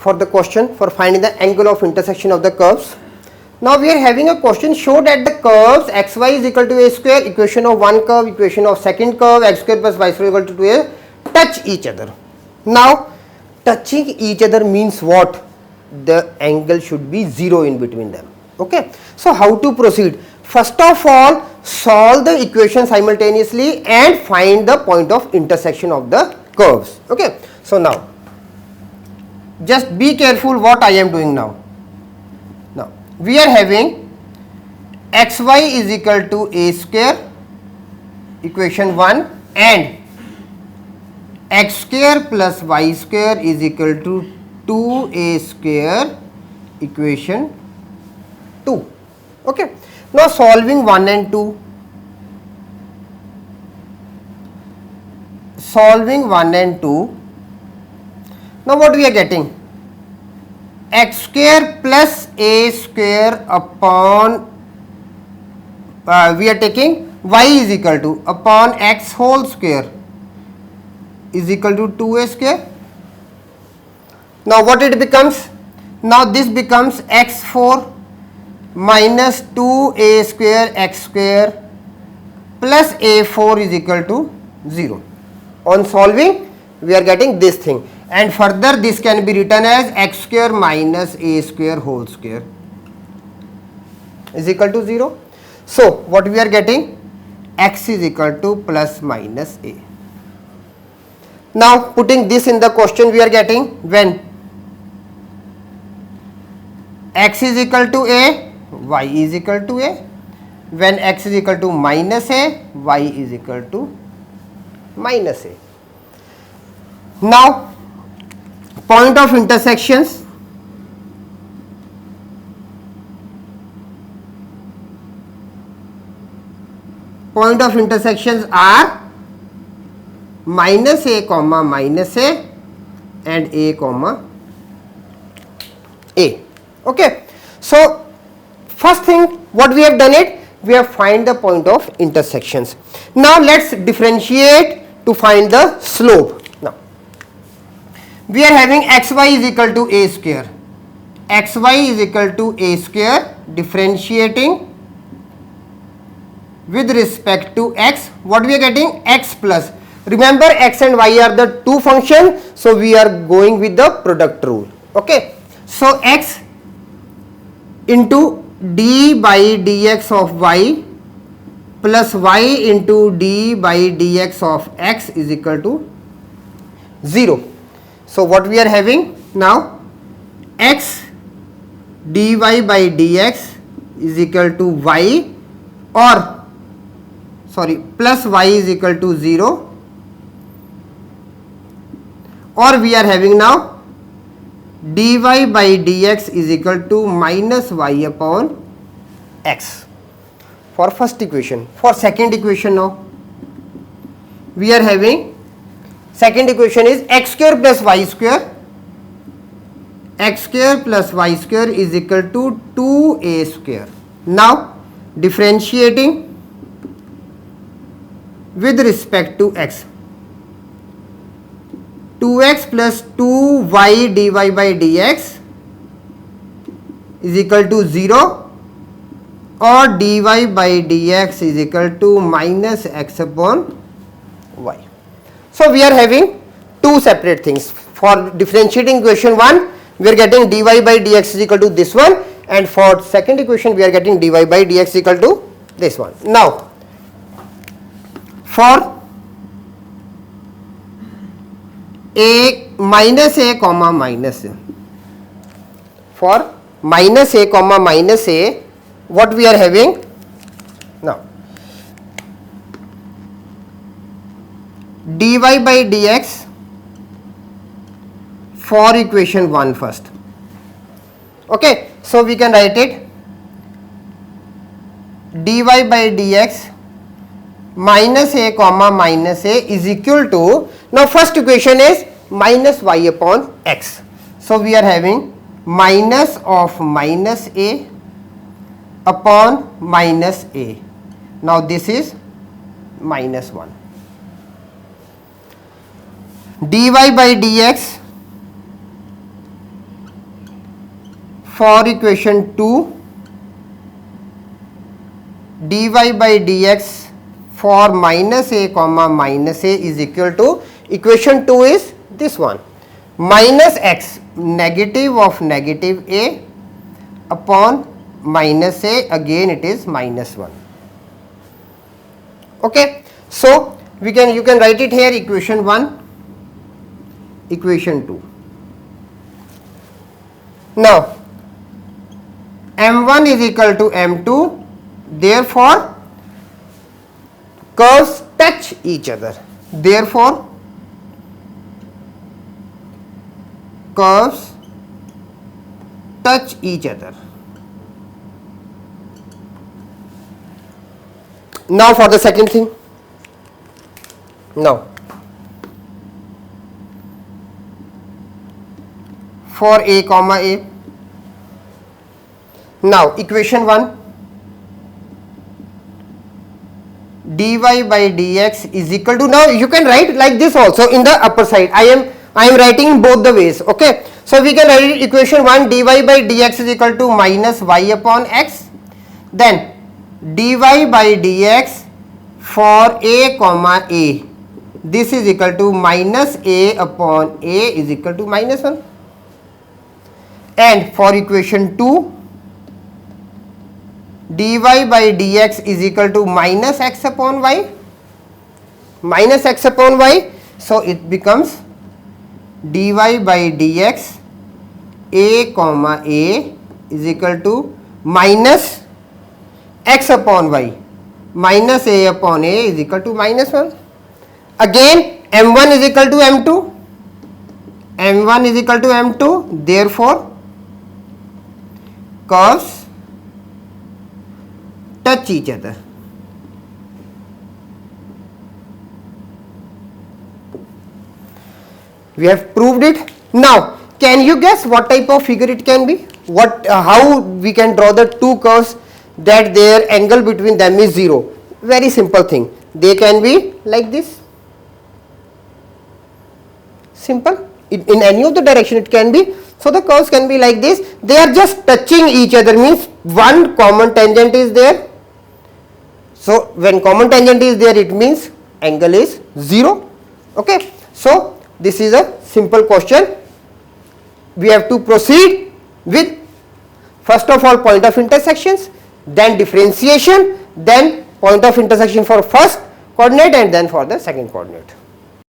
for the question for finding the angle of intersection of the curves. Now we are having a question, show that the curves xy is equal to a square, equation of one curve, equation of second curve, x square plus y square equal to 2a, touch each other. Now touching each other means what? The angle should be 0 in between them. Okay. So how to proceed? First of all, solve the equation simultaneously and find the point of intersection of the curves. Okay. So now just be careful what I am doing now. Now we are having xy is equal to a square, equation 1, and x square plus y square is equal to 2a square, equation 2. Okay. Now solving 1 and 2. Solving 1 and 2. Now what we are getting? X square plus a square upon we are taking y is equal to upon x whole square is equal to 2a square. Now what it becomes? Now this becomes x4 minus 2a square x square plus a4 is equal to 0. On solving we are getting this thing, and further this can be written as x square minus a square whole square is equal to 0. So what we are getting? X is equal to plus minus a. Now putting this in the question, we are getting when x is equal to a, y is equal to a. When x is equal to minus a, y is equal to minus a. Now point of intersections. Point of intersections are minus a comma minus a and a comma a. Okay. So first thing what we have done it, we have find the point of intersections. Now let's differentiate to find the slope. Now we are having xy is equal to a square. Xy is equal to a square, differentiating with respect to x. What we are getting? X plus. Remember x and y are the two functions, so we are going with the product rule. Okay. So x into d by dx of y plus y into d by dx of x is equal to 0. So what we are having now? X dy by dx is equal to y, or sorry, plus y is equal to 0, or we are having now dy by dx is equal to minus y upon x for first equation. For second equation now, we are having second equation is x square plus y square. X square plus y square is equal to 2a square. Now differentiating with respect to x, 2x plus 2y dy by dx is equal to 0, or dy by dx is equal to minus x upon y. So we are having two separate things. For differentiating equation 1, we are getting dy by dx is equal to this one, and for second equation we are getting dy by dx is equal to this one. Now for a minus a comma minus a, for minus a comma minus a, what we are having now? Dy by dx for equation 1 first. Okay, so we can write it dy by dx minus a comma minus a is equal to, now first equation is minus y upon x. So we are having minus of minus a upon minus a. Now this is minus 1. Dy by dx for equation 2, dy by dx for minus a comma minus a is equal to, equation 2 is this one, minus x, negative of negative a upon minus a, again it is minus 1. Okay, so you can write it here, equation 1, equation 2. Now m1 is equal to m2, therefore curves touch each other, therefore curves touch each other. Now for the second thing. Now for a comma a. Now equation 1, dy by dx is equal to, now you can write like this also in the upper side. I am writing both the ways. Okay, so we can write it, equation 1, dy by dx is equal to minus y upon x, then dy by dx for a comma a, this is equal to minus a upon a is equal to minus 1, and for equation 2, dy by dx is equal to minus x upon y, minus x upon y, so it becomes dy by dx a comma a is equal to minus x upon y, minus a upon a is equal to minus 1. Again m1 is equal to m2, m1 is equal to m2, therefore curves touch each other. We have proved it. Now can you guess what type of figure it can be? How we can draw the two curves that their angle between them is 0? Very simple thing. They can be like this. Simple. In any of the direction it can be. So the curves can be like this. They are just touching each other, means one common tangent is there. So when common tangent is there, it means angle is 0. Okay. So this is a simple question. We have to proceed with first of all point of intersections, then differentiation, then point of intersection for first coordinate and then for the second coordinate.